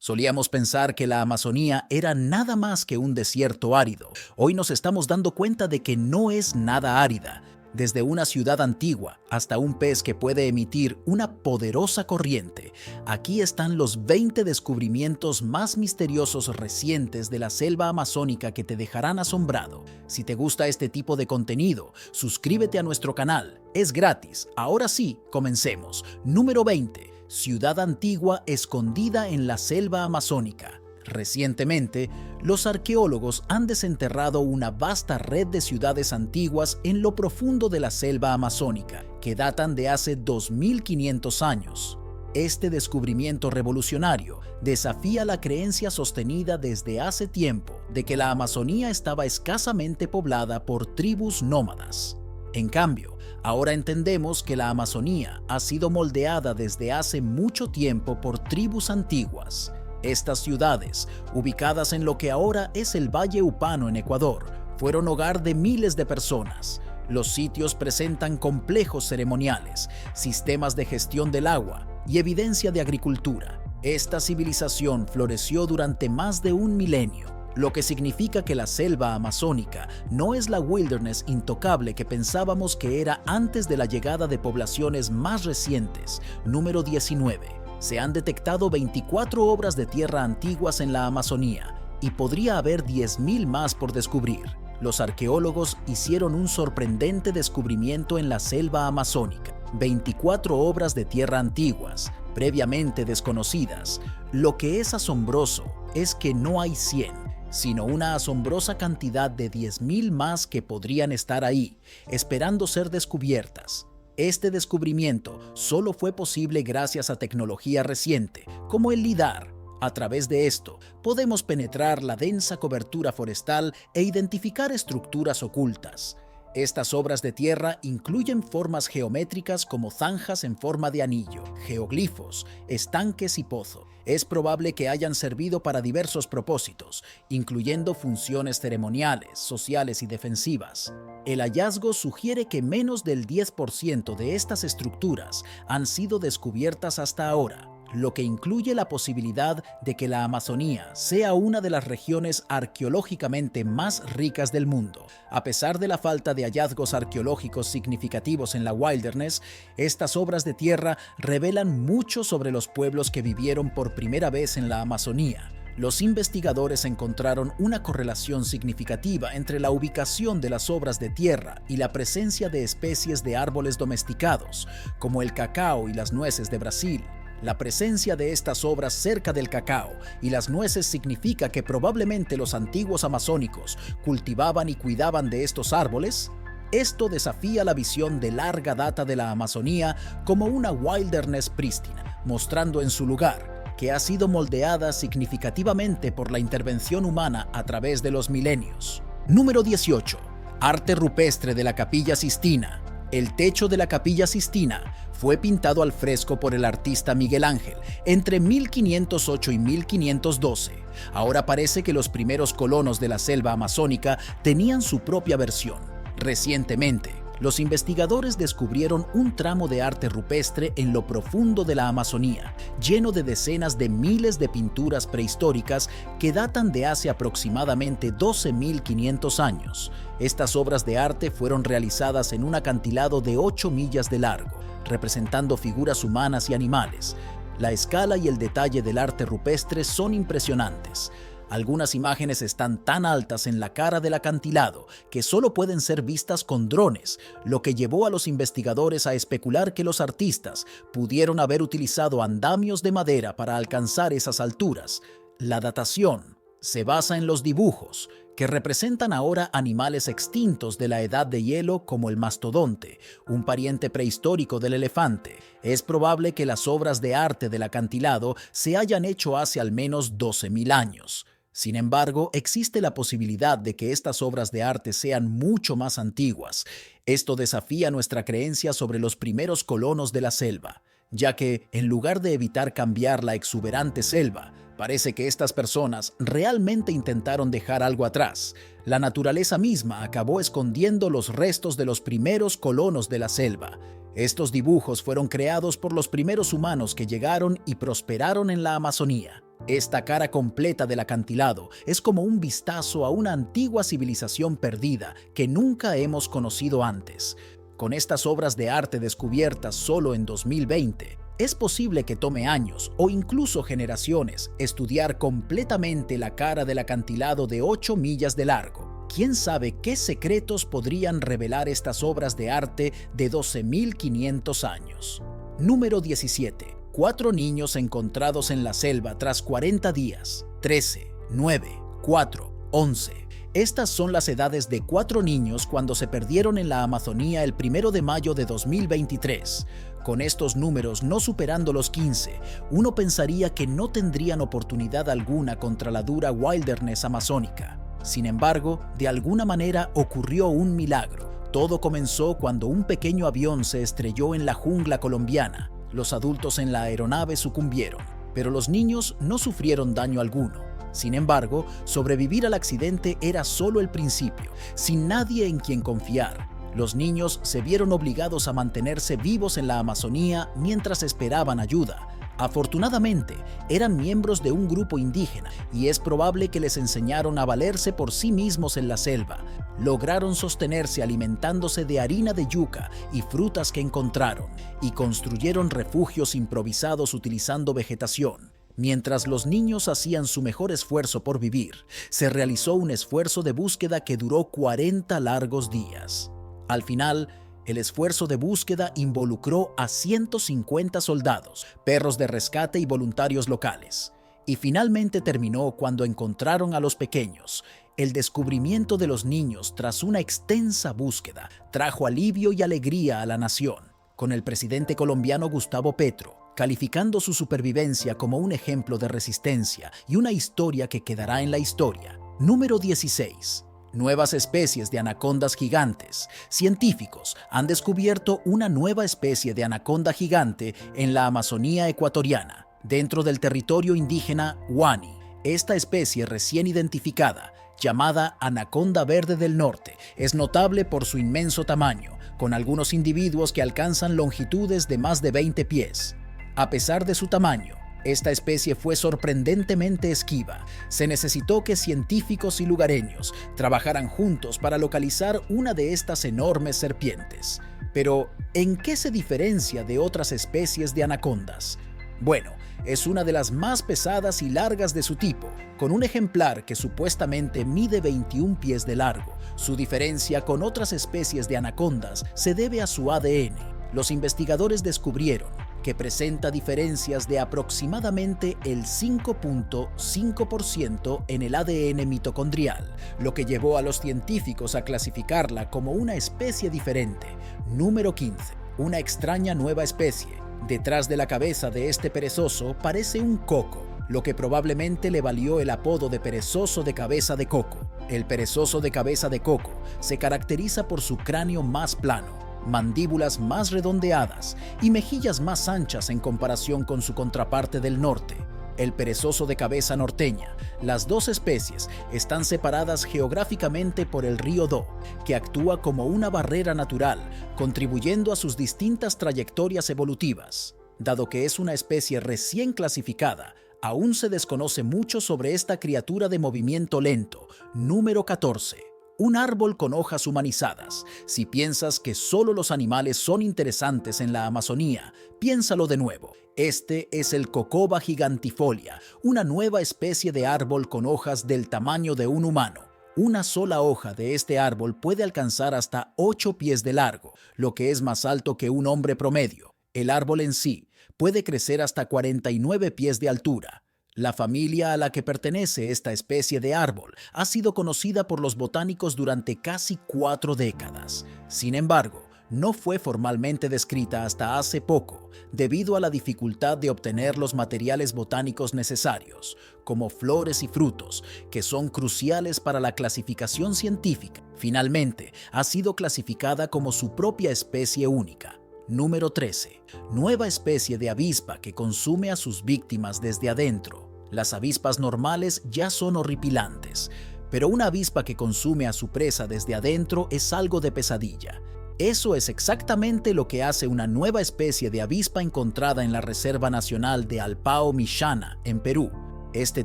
Solíamos pensar que la Amazonía era nada más que un desierto árido. Hoy nos estamos dando cuenta de que no es nada árida. Desde una ciudad antigua hasta un pez que puede emitir una poderosa corriente, aquí están los 20 descubrimientos más misteriosos recientes de la selva amazónica que te dejarán asombrado. Si te gusta este tipo de contenido, suscríbete a nuestro canal. Es gratis. Ahora sí, comencemos. Número 20. Ciudad antigua escondida en la selva amazónica. Recientemente, los arqueólogos han desenterrado una vasta red de ciudades antiguas en lo profundo de la selva amazónica, que datan de hace 2500 años. Este descubrimiento revolucionario desafía la creencia sostenida desde hace tiempo de que la Amazonía estaba escasamente poblada por tribus nómadas. En cambio, ahora entendemos que la Amazonía ha sido moldeada desde hace mucho tiempo por tribus antiguas. Estas ciudades, ubicadas en lo que ahora es el Valle Upano en Ecuador, fueron hogar de miles de personas. Los sitios presentan complejos ceremoniales, sistemas de gestión del agua y evidencia de agricultura. Esta civilización floreció durante más de un milenio, lo que significa que la selva amazónica no es la wilderness intocable que pensábamos que era antes de la llegada de poblaciones más recientes. Número 19. Se han detectado 24 obras de tierra antiguas en la Amazonía y podría haber 10.000 más por descubrir. Los arqueólogos hicieron un sorprendente descubrimiento en la selva amazónica. 24 obras de tierra antiguas, previamente desconocidas. Lo que es asombroso es que no hay 100, sino una asombrosa cantidad de 10.000 más que podrían estar ahí, esperando ser descubiertas. Este descubrimiento solo fue posible gracias a tecnología reciente, como el LIDAR. A través de esto, podemos penetrar la densa cobertura forestal e identificar estructuras ocultas. Estas obras de tierra incluyen formas geométricas como zanjas en forma de anillo, geoglifos, estanques y pozo. Es probable que hayan servido para diversos propósitos, incluyendo funciones ceremoniales, sociales y defensivas. El hallazgo sugiere que menos del 10% de estas estructuras han sido descubiertas hasta ahora, lo que incluye la posibilidad de que la Amazonía sea una de las regiones arqueológicamente más ricas del mundo. A pesar de la falta de hallazgos arqueológicos significativos en la wilderness, estas obras de tierra revelan mucho sobre los pueblos que vivieron por primera vez en la Amazonía. Los investigadores encontraron una correlación significativa entre la ubicación de las obras de tierra y la presencia de especies de árboles domesticados, como el cacao y las nueces de Brasil. La presencia de estas obras cerca del cacao y las nueces significa que probablemente los antiguos amazónicos cultivaban y cuidaban de estos árboles. Esto desafía la visión de larga data de la Amazonía como una wilderness prístina, mostrando en su lugar que ha sido moldeada significativamente por la intervención humana a través de los milenios. Número 18. Arte rupestre de la Capilla Sistina. El techo de la Capilla Sistina fue pintado al fresco por el artista Miguel Ángel entre 1508 y 1512. Ahora parece que los primeros colonos de la selva amazónica tenían su propia versión. Recientemente, los investigadores descubrieron un tramo de arte rupestre en lo profundo de la Amazonía, lleno de decenas de miles de pinturas prehistóricas que datan de hace aproximadamente 12.500 años. Estas obras de arte fueron realizadas en un acantilado de 8 millas de largo, representando figuras humanas y animales. La escala y el detalle del arte rupestre son impresionantes. Algunas imágenes están tan altas en la cara del acantilado que solo pueden ser vistas con drones, lo que llevó a los investigadores a especular que los artistas pudieron haber utilizado andamios de madera para alcanzar esas alturas. La datación se basa en los dibujos, que representan ahora animales extintos de la edad de hielo como el mastodonte, un pariente prehistórico del elefante. Es probable que las obras de arte del acantilado se hayan hecho hace al menos 12.000 años. Sin embargo, existe la posibilidad de que estas obras de arte sean mucho más antiguas. Esto desafía nuestra creencia sobre los primeros colonos de la selva, ya que, en lugar de evitar cambiar la exuberante selva, parece que estas personas realmente intentaron dejar algo atrás. La naturaleza misma acabó escondiendo los restos de los primeros colonos de la selva. Estos dibujos fueron creados por los primeros humanos que llegaron y prosperaron en la Amazonía. Esta cara completa del acantilado es como un vistazo a una antigua civilización perdida que nunca hemos conocido antes. Con estas obras de arte descubiertas solo en 2020, es posible que tome años o incluso generaciones estudiar completamente la cara del acantilado de 8 millas de largo. ¿Quién sabe qué secretos podrían revelar estas obras de arte de 12.500 años? Número 17. 4 niños encontrados en la selva tras 40 días. 13, 9, 4, 11. Estas son las edades de 4 niños cuando se perdieron en la Amazonía el 1 de mayo de 2023. Con estos números no superando los 15, uno pensaría que no tendrían oportunidad alguna contra la dura wilderness amazónica. Sin embargo, de alguna manera ocurrió un milagro. Todo comenzó cuando un pequeño avión se estrelló en la jungla colombiana. Los adultos en la aeronave sucumbieron, pero los niños no sufrieron daño alguno. Sin embargo, sobrevivir al accidente era solo el principio, sin nadie en quien confiar. Los niños se vieron obligados a mantenerse vivos en la Amazonía mientras esperaban ayuda. Afortunadamente, eran miembros de un grupo indígena y es probable que les enseñaron a valerse por sí mismos en la selva. Lograron sostenerse alimentándose de harina de yuca y frutas que encontraron y construyeron refugios improvisados utilizando vegetación. Mientras los niños hacían su mejor esfuerzo por vivir, se realizó un esfuerzo de búsqueda que duró 40 largos días. Al final, el esfuerzo de búsqueda involucró a 150 soldados, perros de rescate y voluntarios locales. Y finalmente terminó cuando encontraron a los pequeños. El descubrimiento de los niños tras una extensa búsqueda trajo alivio y alegría a la nación, con el presidente colombiano Gustavo Petro calificando su supervivencia como un ejemplo de resistencia y una historia que quedará en la historia. Número 16. Nuevas especies de anacondas gigantes. Científicos han descubierto una nueva especie de anaconda gigante en la Amazonía ecuatoriana, dentro del territorio indígena Wani. Esta especie recién identificada, llamada anaconda verde del norte, es notable por su inmenso tamaño, con algunos individuos que alcanzan longitudes de más de 20 pies. A pesar de su tamaño, esta especie fue sorprendentemente esquiva. Se necesitó que científicos y lugareños trabajaran juntos para localizar una de estas enormes serpientes. Pero, ¿en qué se diferencia de otras especies de anacondas? Bueno, es una de las más pesadas y largas de su tipo, con un ejemplar que supuestamente mide 21 pies de largo. Su diferencia con otras especies de anacondas se debe a su ADN. Los investigadores descubrieron que presenta diferencias de aproximadamente el 5.5% en el ADN mitocondrial, lo que llevó a los científicos a clasificarla como una especie diferente. Número 15. Una extraña nueva especie. Detrás de la cabeza de este perezoso parece un coco, lo que probablemente le valió el apodo de perezoso de cabeza de coco. El perezoso de cabeza de coco se caracteriza por su cráneo más plano, mandíbulas más redondeadas y mejillas más anchas en comparación con su contraparte del norte, el perezoso de cabeza norteña. Las dos especies están separadas geográficamente por el río Do, que actúa como una barrera natural, contribuyendo a sus distintas trayectorias evolutivas. Dado que es una especie recién clasificada, aún se desconoce mucho sobre esta criatura de movimiento lento. Número 14. Un árbol con hojas humanizadas. Si piensas que solo los animales son interesantes en la Amazonía, piénsalo de nuevo. Este es el Cocoba gigantifolia, una nueva especie de árbol con hojas del tamaño de un humano. Una sola hoja de este árbol puede alcanzar hasta 8 pies de largo, lo que es más alto que un hombre promedio. El árbol en sí puede crecer hasta 49 pies de altura. La familia a la que pertenece esta especie de árbol ha sido conocida por los botánicos durante casi 4 décadas. Sin embargo, no fue formalmente descrita hasta hace poco, debido a la dificultad de obtener los materiales botánicos necesarios, como flores y frutos, que son cruciales para la clasificación científica. Finalmente, ha sido clasificada como su propia especie única. Número 13. Nueva especie de avispa que consume a sus víctimas desde adentro. Las avispas normales ya son horripilantes, pero una avispa que consume a su presa desde adentro es algo de pesadilla. Eso es exactamente lo que hace una nueva especie de avispa encontrada en la Reserva Nacional de Alpao Mishana, en Perú. Este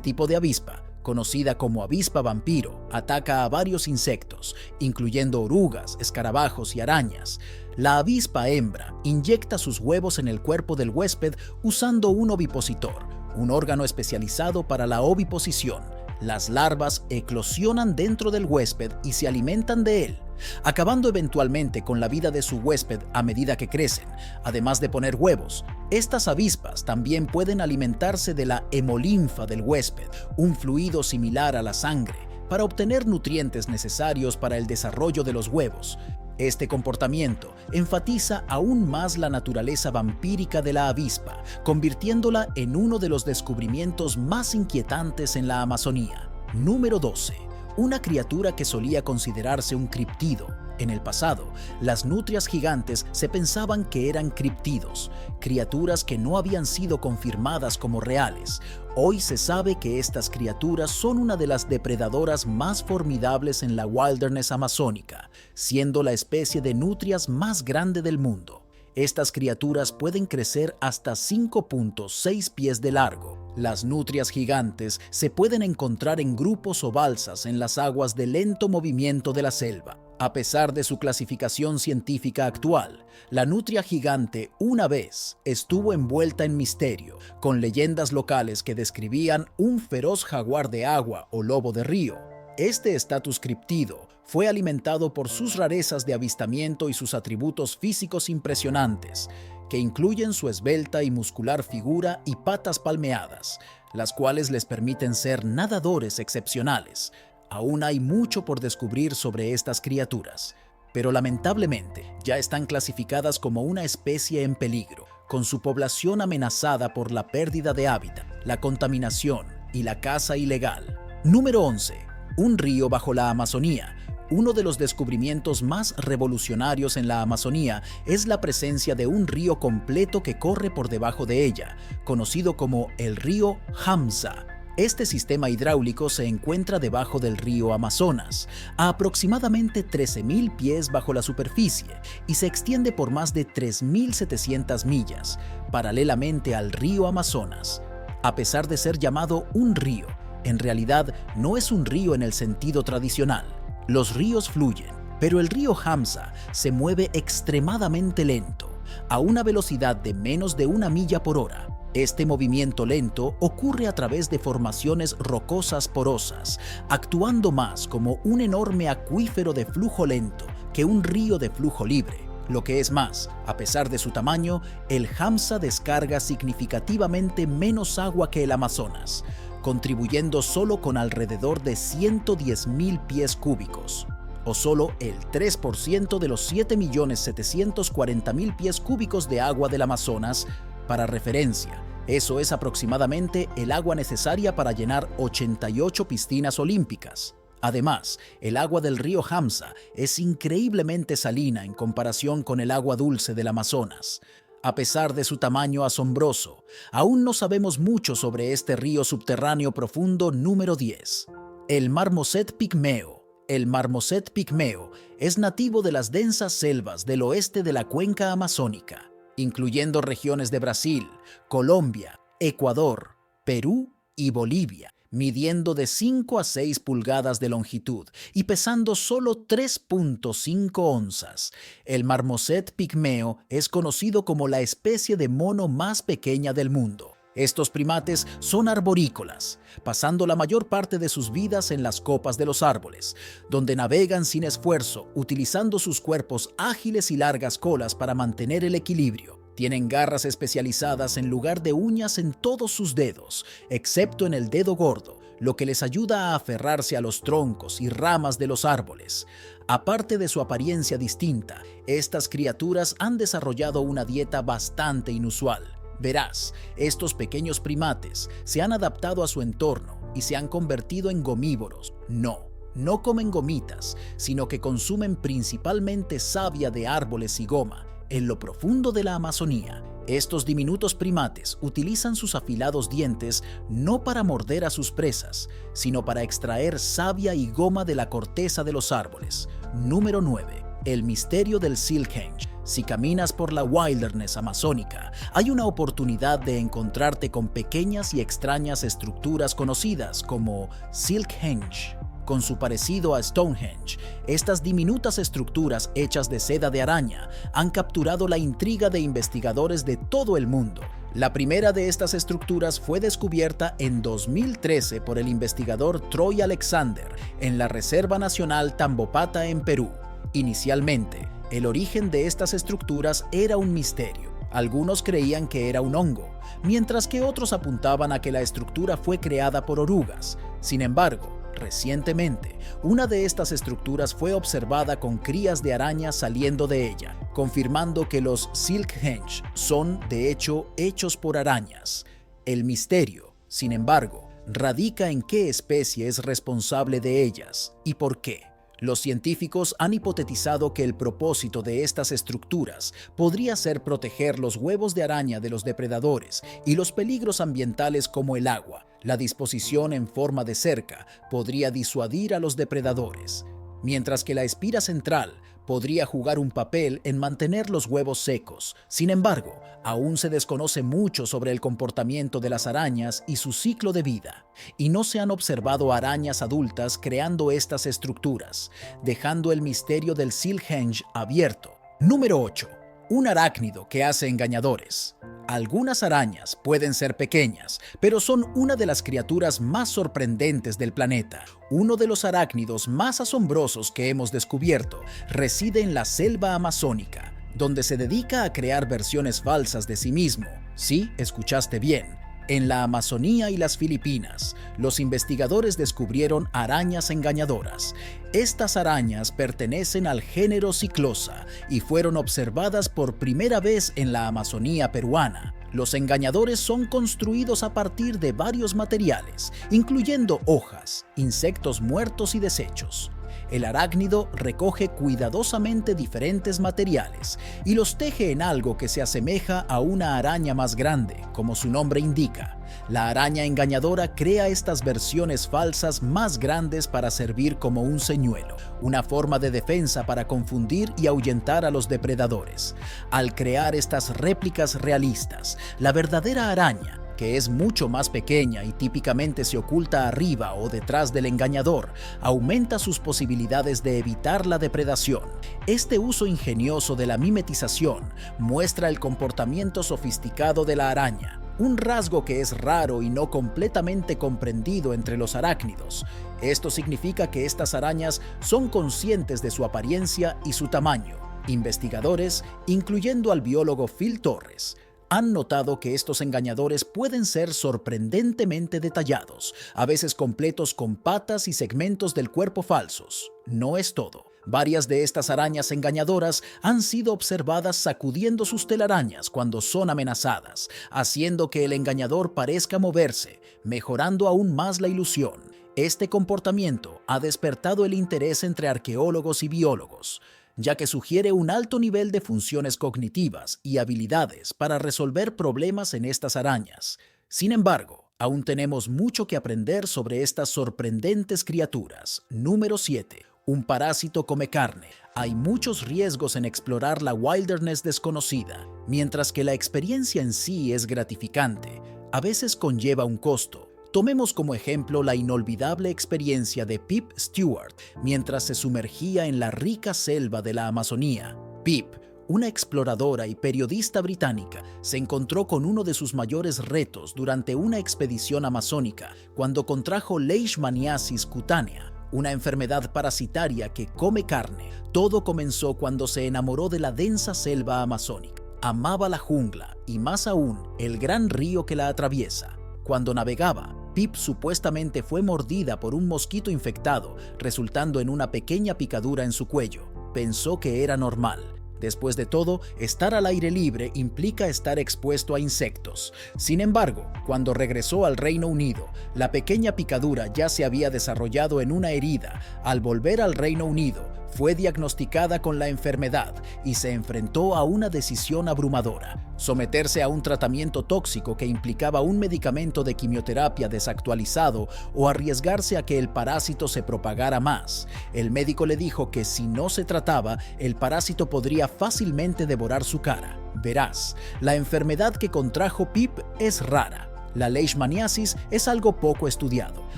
tipo de avispa, conocida como avispa vampiro, ataca a varios insectos, incluyendo orugas, escarabajos y arañas. La avispa hembra inyecta sus huevos en el cuerpo del huésped usando un ovipositor, un órgano especializado para la oviposición. Las larvas eclosionan dentro del huésped y se alimentan de él, acabando eventualmente con la vida de su huésped a medida que crecen. Además de poner huevos, estas avispas también pueden alimentarse de la hemolinfa del huésped, un fluido similar a la sangre, para obtener nutrientes necesarios para el desarrollo de los huevos. Este comportamiento enfatiza aún más la naturaleza vampírica de la avispa, convirtiéndola en uno de los descubrimientos más inquietantes en la Amazonía. Número 12. Una criatura que solía considerarse un criptido. En el pasado, las nutrias gigantes se pensaban que eran criptidos, criaturas que no habían sido confirmadas como reales. Hoy se sabe que estas criaturas son una de las depredadoras más formidables en la wilderness amazónica, siendo la especie de nutrias más grande del mundo. Estas criaturas pueden crecer hasta 5.6 pies de largo. Las nutrias gigantes se pueden encontrar en grupos o balsas en las aguas de lento movimiento de la selva. A pesar de su clasificación científica actual, la nutria gigante una vez estuvo envuelta en misterio, con leyendas locales que describían un feroz jaguar de agua o lobo de río. Este estatus criptido fue alimentado por sus rarezas de avistamiento y sus atributos físicos impresionantes, que incluyen su esbelta y muscular figura y patas palmeadas, las cuales les permiten ser nadadores excepcionales. Aún hay mucho por descubrir sobre estas criaturas, pero lamentablemente ya están clasificadas como una especie en peligro, con su población amenazada por la pérdida de hábitat, la contaminación y la caza ilegal. Número 11. Un río bajo la Amazonía. Uno de los descubrimientos más revolucionarios en la Amazonía es la presencia de un río completo que corre por debajo de ella, conocido como el río Hamza. Este sistema hidráulico se encuentra debajo del río Amazonas, a aproximadamente 13.000 pies bajo la superficie, y se extiende por más de 3.700 millas, paralelamente al río Amazonas. A pesar de ser llamado un río, en realidad no es un río en el sentido tradicional. Los ríos fluyen, pero el río Hamza se mueve extremadamente lento, a una velocidad de menos de 1 milla por hora. Este movimiento lento ocurre a través de formaciones rocosas porosas, actuando más como un enorme acuífero de flujo lento que un río de flujo libre. Lo que es más, a pesar de su tamaño, el Hamza descarga significativamente menos agua que el Amazonas, contribuyendo solo con alrededor de 110.000 pies cúbicos, o solo el 3% de los 7.740.000 pies cúbicos de agua del Amazonas. Para referencia, eso es aproximadamente el agua necesaria para llenar 88 piscinas olímpicas. Además, el agua del río Hamza es increíblemente salina en comparación con el agua dulce del Amazonas. A pesar de su tamaño asombroso, aún no sabemos mucho sobre este río subterráneo profundo. Número 10. El marmoset pigmeo. El marmoset pigmeo es nativo de las densas selvas del oeste de la cuenca amazónica, incluyendo regiones de Brasil, Colombia, Ecuador, Perú y Bolivia, midiendo de 5 a 6 pulgadas de longitud y pesando solo 3.5 onzas. El marmoset pigmeo es conocido como la especie de mono más pequeña del mundo. Estos primates son arborícolas, pasando la mayor parte de sus vidas en las copas de los árboles, donde navegan sin esfuerzo, utilizando sus cuerpos ágiles y largas colas para mantener el equilibrio. Tienen garras especializadas en lugar de uñas en todos sus dedos, excepto en el dedo gordo, lo que les ayuda a aferrarse a los troncos y ramas de los árboles. Aparte de su apariencia distinta, estas criaturas han desarrollado una dieta bastante inusual. Verás, estos pequeños primates se han adaptado a su entorno y se han convertido en gomívoros. No comen gomitas, sino que consumen principalmente savia de árboles y goma. En lo profundo de la Amazonía, estos diminutos primates utilizan sus afilados dientes no para morder a sus presas, sino para extraer savia y goma de la corteza de los árboles. Número 9. El misterio del Silkhenge. Si caminas por la wilderness amazónica, hay una oportunidad de encontrarte con pequeñas y extrañas estructuras conocidas como Silkhenge. Con su parecido a Stonehenge, estas diminutas estructuras hechas de seda de araña han capturado la intriga de investigadores de todo el mundo. La primera de estas estructuras fue descubierta en 2013 por el investigador Troy Alexander en la Reserva Nacional Tambopata en Perú. Inicialmente, el origen de estas estructuras era un misterio. Algunos creían que era un hongo, mientras que otros apuntaban a que la estructura fue creada por orugas. Sin embargo, recientemente, una de estas estructuras fue observada con crías de araña saliendo de ella, confirmando que los Silkhenge son, de hecho, hechos por arañas. El misterio, sin embargo, radica en qué especie es responsable de ellas y por qué. Los científicos han hipotetizado que el propósito de estas estructuras podría ser proteger los huevos de araña de los depredadores y los peligros ambientales como el agua. La disposición en forma de cerca podría disuadir a los depredadores, mientras que la espira central podría jugar un papel en mantener los huevos secos. Sin embargo, aún se desconoce mucho sobre el comportamiento de las arañas y su ciclo de vida, y no se han observado arañas adultas creando estas estructuras, dejando el misterio del Silkhenge abierto. Número 8. Un arácnido que hace engañadores. Algunas arañas pueden ser pequeñas, pero son una de las criaturas más sorprendentes del planeta. Uno de los arácnidos más asombrosos que hemos descubierto reside en la selva amazónica, donde se dedica a crear versiones falsas de sí mismo. Sí, escuchaste bien. En la Amazonía y las Filipinas, los investigadores descubrieron arañas engañadoras. Estas arañas pertenecen al género Cyclosa y fueron observadas por primera vez en la Amazonía peruana. Los engañadores son construidos a partir de varios materiales, incluyendo hojas, insectos muertos y desechos. El arácnido recoge cuidadosamente diferentes materiales y los teje en algo que se asemeja a una araña más grande, como su nombre indica. La araña engañadora crea estas versiones falsas más grandes para servir como un señuelo, una forma de defensa para confundir y ahuyentar a los depredadores. Al crear estas réplicas realistas, la verdadera araña, que es mucho más pequeña y típicamente se oculta arriba o detrás del engañador, aumenta sus posibilidades de evitar la depredación. Este uso ingenioso de la mimetización muestra el comportamiento sofisticado de la araña, un rasgo que es raro y no completamente comprendido entre los arácnidos. Esto significa que estas arañas son conscientes de su apariencia y su tamaño. Investigadores, incluyendo al biólogo Phil Torres, han notado que estos engañadores pueden ser sorprendentemente detallados, a veces completos con patas y segmentos del cuerpo falsos. No es todo. Varias de estas arañas engañadoras han sido observadas sacudiendo sus telarañas cuando son amenazadas, haciendo que el engañador parezca moverse, mejorando aún más la ilusión. Este comportamiento ha despertado el interés entre arqueólogos y biólogos, ya que sugiere un alto nivel de funciones cognitivas y habilidades para resolver problemas en estas arañas. Sin embargo, aún tenemos mucho que aprender sobre estas sorprendentes criaturas. Número 7. Un parásito come carne. Hay muchos riesgos en explorar la wilderness desconocida. Mientras que la experiencia en sí es gratificante, a veces conlleva un costo. Tomemos como ejemplo la inolvidable experiencia de Pip Stewart mientras se sumergía en la rica selva de la Amazonía. Pip, una exploradora y periodista británica, se encontró con uno de sus mayores retos durante una expedición amazónica cuando contrajo leishmaniasis cutánea, una enfermedad parasitaria que come carne. Todo comenzó cuando se enamoró de la densa selva amazónica. Amaba la jungla y más aún el gran río que la atraviesa. Cuando navegaba, Pip supuestamente fue mordida por un mosquito infectado, resultando en una pequeña picadura en su cuello. Pensó que era normal. Después de todo, estar al aire libre implica estar expuesto a insectos. Sin embargo, cuando regresó al Reino Unido, la pequeña picadura ya se había desarrollado en una herida. Al volver al Reino Unido, Fue diagnosticada con la enfermedad y se enfrentó a una decisión abrumadora: someterse a un tratamiento tóxico que implicaba un medicamento de quimioterapia desactualizado o arriesgarse a que el parásito se propagara más. El médico le dijo que si no se trataba, el parásito podría fácilmente devorar su cara. Verás, la enfermedad que contrajo Pip es rara. La leishmaniasis es algo poco estudiado.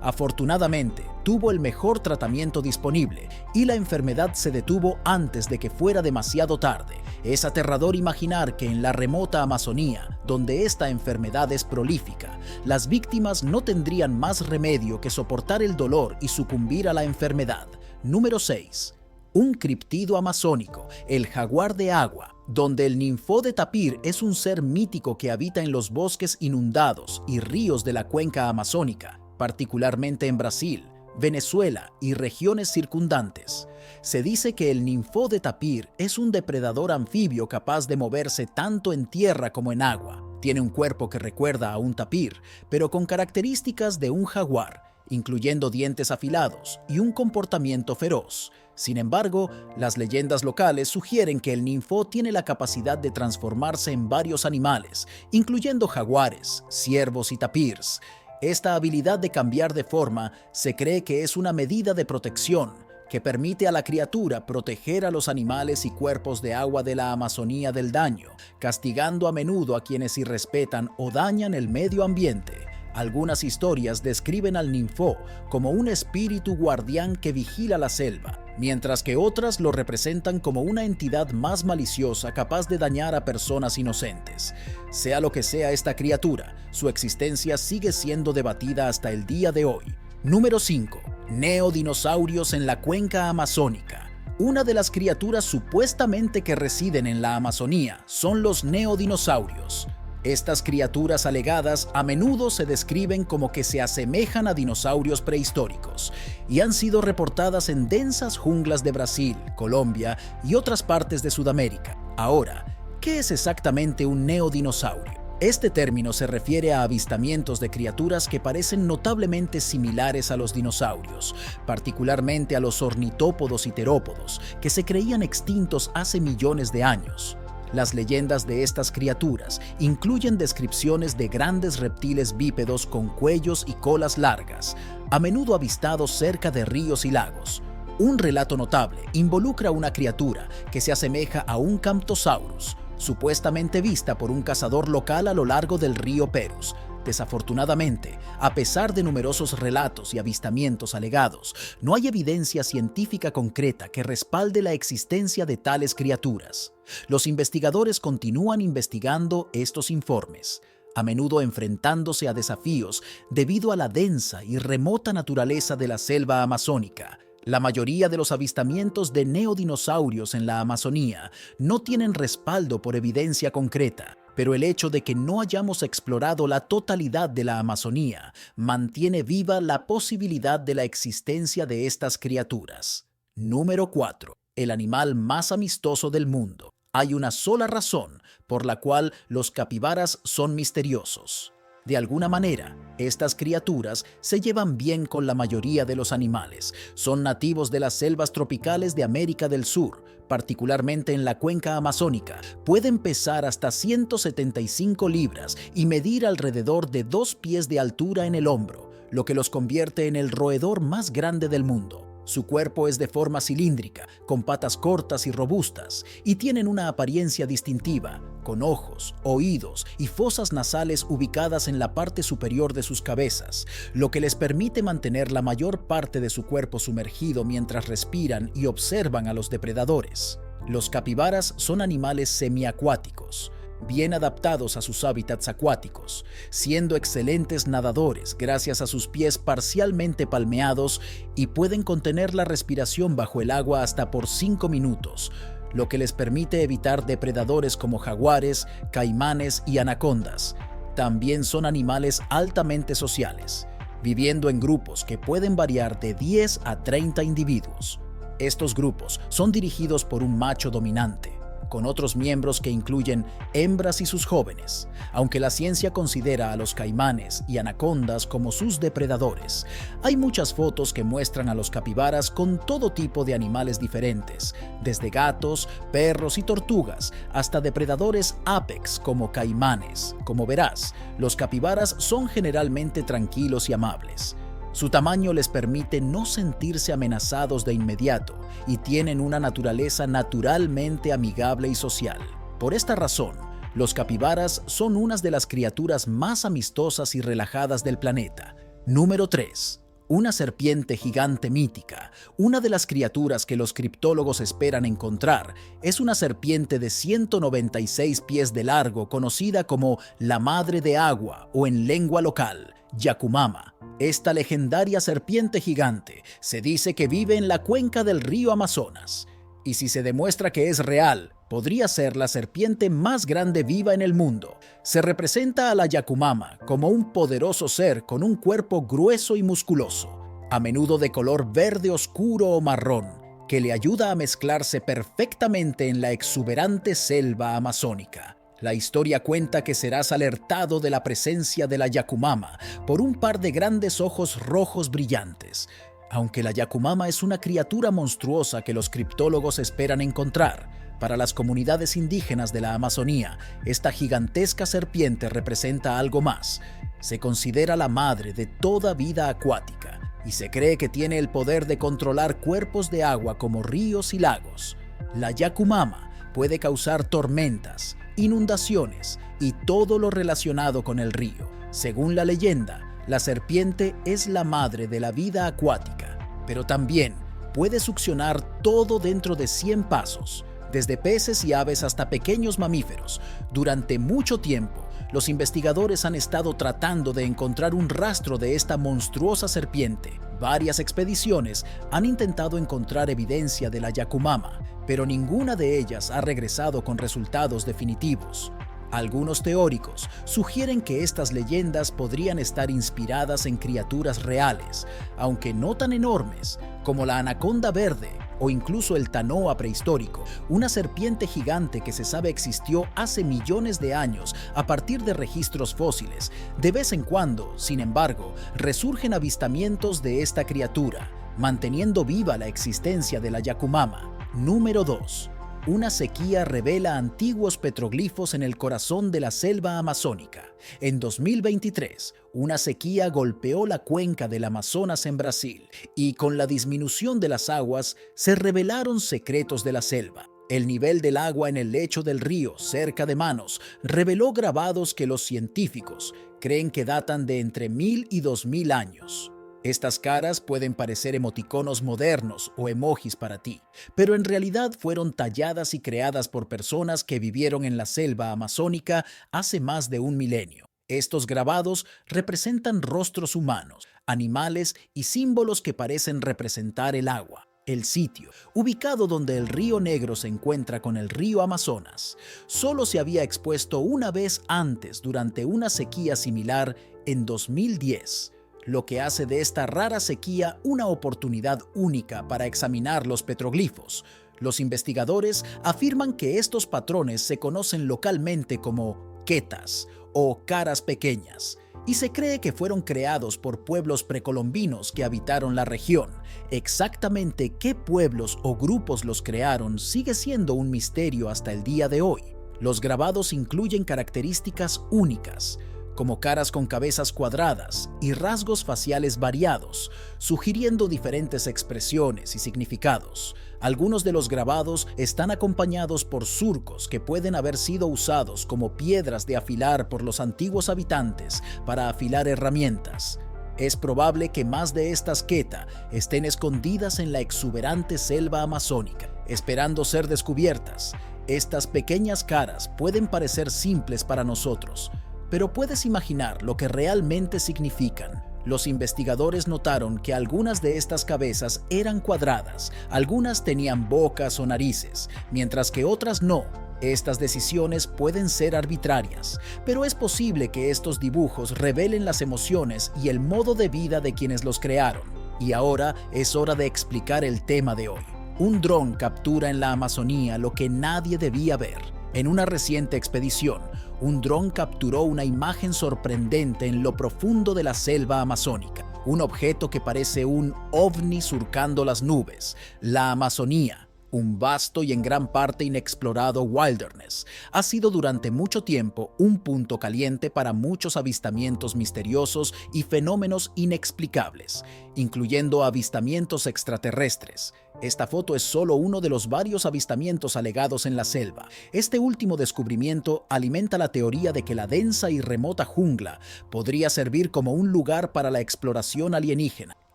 Afortunadamente, tuvo el mejor tratamiento disponible y la enfermedad se detuvo antes de que fuera demasiado tarde. Es aterrador imaginar que en la remota Amazonía, donde esta enfermedad es prolífica, las víctimas no tendrían más remedio que soportar el dolor y sucumbir a la enfermedad. Número 6. Un criptido amazónico, el jaguar de agua, donde el ninfó de tapir es un ser mítico que habita en los bosques inundados y ríos de la cuenca amazónica, particularmente en Brasil, Venezuela y regiones circundantes. Se dice que el ninfó de tapir es un depredador anfibio capaz de moverse tanto en tierra como en agua. Tiene un cuerpo que recuerda a un tapir, pero con características de un jaguar, incluyendo dientes afilados y un comportamiento feroz. Sin embargo, las leyendas locales sugieren que el ninfó tiene la capacidad de transformarse en varios animales, incluyendo jaguares, ciervos y tapirs. Esta habilidad de cambiar de forma se cree que es una medida de protección que permite a la criatura proteger a los animales y cuerpos de agua de la Amazonía del daño, castigando a menudo a quienes irrespetan o dañan el medio ambiente. Algunas historias describen al ninfó como un espíritu guardián que vigila la selva, mientras que otras lo representan como una entidad más maliciosa capaz de dañar a personas inocentes. Sea lo que sea esta criatura, su existencia sigue siendo debatida hasta el día de hoy. Número 5. Neodinosaurios en la cuenca amazónica. Una de las criaturas supuestamente que residen en la Amazonía son los neodinosaurios. Estas criaturas alegadas a menudo se describen como que se asemejan a dinosaurios prehistóricos y han sido reportadas en densas junglas de Brasil, Colombia y otras partes de Sudamérica. Ahora, ¿qué es exactamente un neodinosaurio? Este término se refiere a avistamientos de criaturas que parecen notablemente similares a los dinosaurios, particularmente a los ornitópodos y terópodos, que se creían extintos hace millones de años. Las leyendas de estas criaturas incluyen descripciones de grandes reptiles bípedos con cuellos y colas largas, a menudo avistados cerca de ríos y lagos. Un relato notable involucra una criatura que se asemeja a un Camptosaurus, supuestamente vista por un cazador local a lo largo del río Perus. Desafortunadamente, a pesar de numerosos relatos y avistamientos alegados, no hay evidencia científica concreta que respalde la existencia de tales criaturas. Los investigadores continúan investigando estos informes, a menudo enfrentándose a desafíos debido a la densa y remota naturaleza de la selva amazónica. La mayoría de los avistamientos de neodinosaurios en la Amazonía no tienen respaldo por evidencia concreta, pero el hecho de que no hayamos explorado la totalidad de la Amazonía mantiene viva la posibilidad de la existencia de estas criaturas. Número 4. El animal más amistoso del mundo. Hay una sola razón por la cual los capibaras son misteriosos. De alguna manera, estas criaturas se llevan bien con la mayoría de los animales. Son nativos de las selvas tropicales de América del Sur, particularmente en la cuenca amazónica. Pueden pesar hasta 175 libras y medir alrededor de 2 pies de altura en el hombro, lo que los convierte en el roedor más grande del mundo. Su cuerpo es de forma cilíndrica, con patas cortas y robustas, y tienen una apariencia distintiva, con ojos, oídos y fosas nasales ubicadas en la parte superior de sus cabezas, lo que les permite mantener la mayor parte de su cuerpo sumergido mientras respiran y observan a los depredadores. Los capibaras son animales semiacuáticos, bien adaptados a sus hábitats acuáticos, siendo excelentes nadadores gracias a sus pies parcialmente palmeados y pueden contener la respiración bajo el agua hasta por 5 minutos, lo que les permite evitar depredadores como jaguares, caimanes y anacondas. También son animales altamente sociales, viviendo en grupos que pueden variar de 10 a 30 individuos. Estos grupos son dirigidos por un macho dominante, con otros miembros que incluyen hembras y sus jóvenes. Aunque la ciencia considera a los caimanes y anacondas como sus depredadores, hay muchas fotos que muestran a los capibaras con todo tipo de animales diferentes, desde gatos, perros y tortugas, hasta depredadores apex como caimanes. Como verás, los capibaras son generalmente tranquilos y amables. Su tamaño les permite no sentirse amenazados de inmediato y tienen una naturaleza naturalmente amigable y social. Por esta razón, los capibaras son unas de las criaturas más amistosas y relajadas del planeta. Número 3. Una serpiente gigante mítica. Una de las criaturas que los criptólogos esperan encontrar es una serpiente de 196 pies de largo conocida como la Madre de Agua o en lengua local, Yakumama. Esta legendaria serpiente gigante se dice que vive en la cuenca del río Amazonas. Y si se demuestra que es real, podría ser la serpiente más grande viva en el mundo. Se representa a la Yakumama como un poderoso ser con un cuerpo grueso y musculoso, a menudo de color verde oscuro o marrón, que le ayuda a mezclarse perfectamente en la exuberante selva amazónica. La historia cuenta que serás alertado de la presencia de la Yakumama por un par de grandes ojos rojos brillantes. Aunque la Yakumama es una criatura monstruosa que los criptólogos esperan encontrar, para las comunidades indígenas de la Amazonía, esta gigantesca serpiente representa algo más. Se considera la madre de toda vida acuática y se cree que tiene el poder de controlar cuerpos de agua como ríos y lagos. La Yakumama puede causar tormentas, inundaciones y todo lo relacionado con el río. Según la leyenda, la serpiente es la madre de la vida acuática, pero también puede succionar todo dentro de 100 pasos, desde peces y aves hasta pequeños mamíferos. Durante mucho tiempo, los investigadores han estado tratando de encontrar un rastro de esta monstruosa serpiente. Varias expediciones han intentado encontrar evidencia de la Yakumama, pero ninguna de ellas ha regresado con resultados definitivos. Algunos teóricos sugieren que estas leyendas podrían estar inspiradas en criaturas reales, aunque no tan enormes, como la anaconda verde o incluso el tanoa prehistórico, una serpiente gigante que se sabe existió hace millones de años a partir de registros fósiles. De vez en cuando, sin embargo, resurgen avistamientos de esta criatura, manteniendo viva la existencia de la Yakumama. Número 2. Una sequía revela antiguos petroglifos en el corazón de la selva amazónica. En 2023, una sequía golpeó la cuenca del Amazonas en Brasil y con la disminución de las aguas se revelaron secretos de la selva. El nivel del agua en el lecho del río, cerca de Manos, reveló grabados que los científicos creen que datan de entre 1000 y 2000 años. Estas caras pueden parecer emoticonos modernos o emojis para ti, pero en realidad fueron talladas y creadas por personas que vivieron en la selva amazónica hace más de un milenio. Estos grabados representan rostros humanos, animales y símbolos que parecen representar el agua. El sitio, ubicado donde el río Negro se encuentra con el río Amazonas, solo se había expuesto una vez antes durante una sequía similar en 2010. Lo que hace de esta rara sequía una oportunidad única para examinar los petroglifos. Los investigadores afirman que estos patrones se conocen localmente como quetas o caras pequeñas, y se cree que fueron creados por pueblos precolombinos que habitaron la región. Exactamente qué pueblos o grupos los crearon sigue siendo un misterio hasta el día de hoy. Los grabados incluyen características únicas, como caras con cabezas cuadradas y rasgos faciales variados, sugiriendo diferentes expresiones y significados. Algunos de los grabados están acompañados por surcos que pueden haber sido usados como piedras de afilar por los antiguos habitantes para afilar herramientas. Es probable que más de estas queta estén escondidas en la exuberante selva amazónica, esperando ser descubiertas. Estas pequeñas caras pueden parecer simples para nosotros, pero puedes imaginar lo que realmente significan. Los investigadores notaron que algunas de estas cabezas eran cuadradas, algunas tenían bocas o narices, mientras que otras no. Estas decisiones pueden ser arbitrarias, pero es posible que estos dibujos revelen las emociones y el modo de vida de quienes los crearon. Y ahora es hora de explicar el tema de hoy. Un dron captura en la Amazonía lo que nadie debía ver. En una reciente expedición, un dron capturó una imagen sorprendente en lo profundo de la selva amazónica. Un objeto que parece un ovni surcando las nubes. La Amazonía, un vasto y en gran parte inexplorado wilderness, ha sido durante mucho tiempo un punto caliente para muchos avistamientos misteriosos y fenómenos inexplicables, incluyendo avistamientos extraterrestres. Esta foto es solo uno de los varios avistamientos alegados en la selva. Este último descubrimiento alimenta la teoría de que la densa y remota jungla podría servir como un lugar para la exploración alienígena.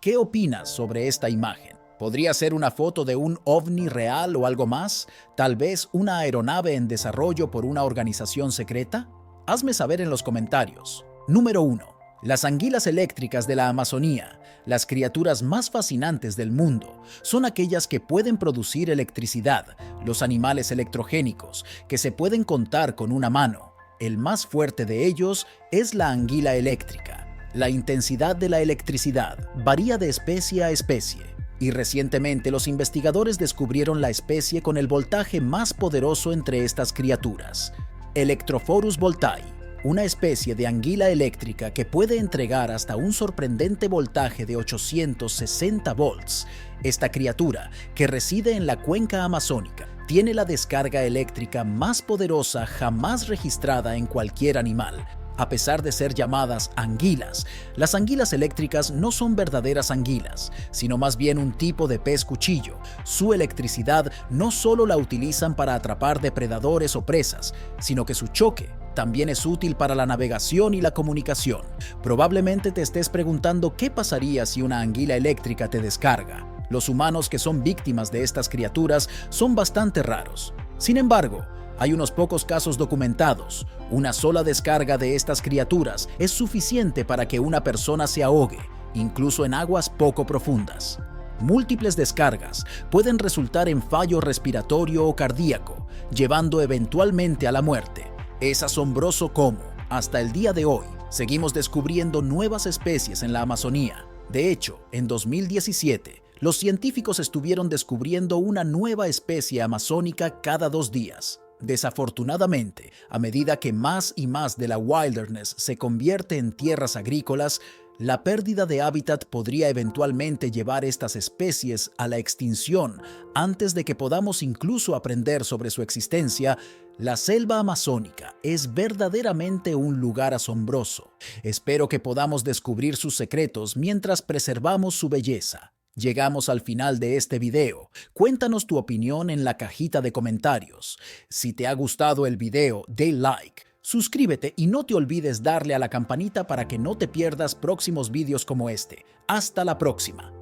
¿Qué opinas sobre esta imagen? ¿Podría ser una foto de un ovni real o algo más? ¿Tal vez una aeronave en desarrollo por una organización secreta? Hazme saber en los comentarios. Número 1. Las anguilas eléctricas de la Amazonía, las criaturas más fascinantes del mundo, son aquellas que pueden producir electricidad, los animales electrogénicos, que se pueden contar con una mano. El más fuerte de ellos es la anguila eléctrica. La intensidad de la electricidad varía de especie a especie, y recientemente los investigadores descubrieron la especie con el voltaje más poderoso entre estas criaturas, Electrophorus voltae, una especie de anguila eléctrica que puede entregar hasta un sorprendente voltaje de 860 volts. Esta criatura, que reside en la cuenca amazónica, tiene la descarga eléctrica más poderosa jamás registrada en cualquier animal. A pesar de ser llamadas anguilas, las anguilas eléctricas no son verdaderas anguilas, sino más bien un tipo de pez cuchillo. Su electricidad no solo la utilizan para atrapar depredadores o presas, sino que su choque también es útil para la navegación y la comunicación. Probablemente te estés preguntando qué pasaría si una anguila eléctrica te descarga. Los humanos que son víctimas de estas criaturas son bastante raros. Sin embargo, hay unos pocos casos documentados. Una sola descarga de estas criaturas es suficiente para que una persona se ahogue, incluso en aguas poco profundas. Múltiples descargas pueden resultar en fallo respiratorio o cardíaco, llevando eventualmente a la muerte. Es asombroso cómo, hasta el día de hoy, seguimos descubriendo nuevas especies en la Amazonía. De hecho, en 2017, los científicos estuvieron descubriendo una nueva especie amazónica cada 2 días. Desafortunadamente, a medida que más y más de la wilderness se convierte en tierras agrícolas, la pérdida de hábitat podría eventualmente llevar estas especies a la extinción antes de que podamos incluso aprender sobre su existencia. La selva amazónica es verdaderamente un lugar asombroso. Espero que podamos descubrir sus secretos mientras preservamos su belleza. Llegamos al final de este video. Cuéntanos tu opinión en la cajita de comentarios. Si te ha gustado el video, dale like, suscríbete y no te olvides darle a la campanita para que no te pierdas próximos videos como este. Hasta la próxima.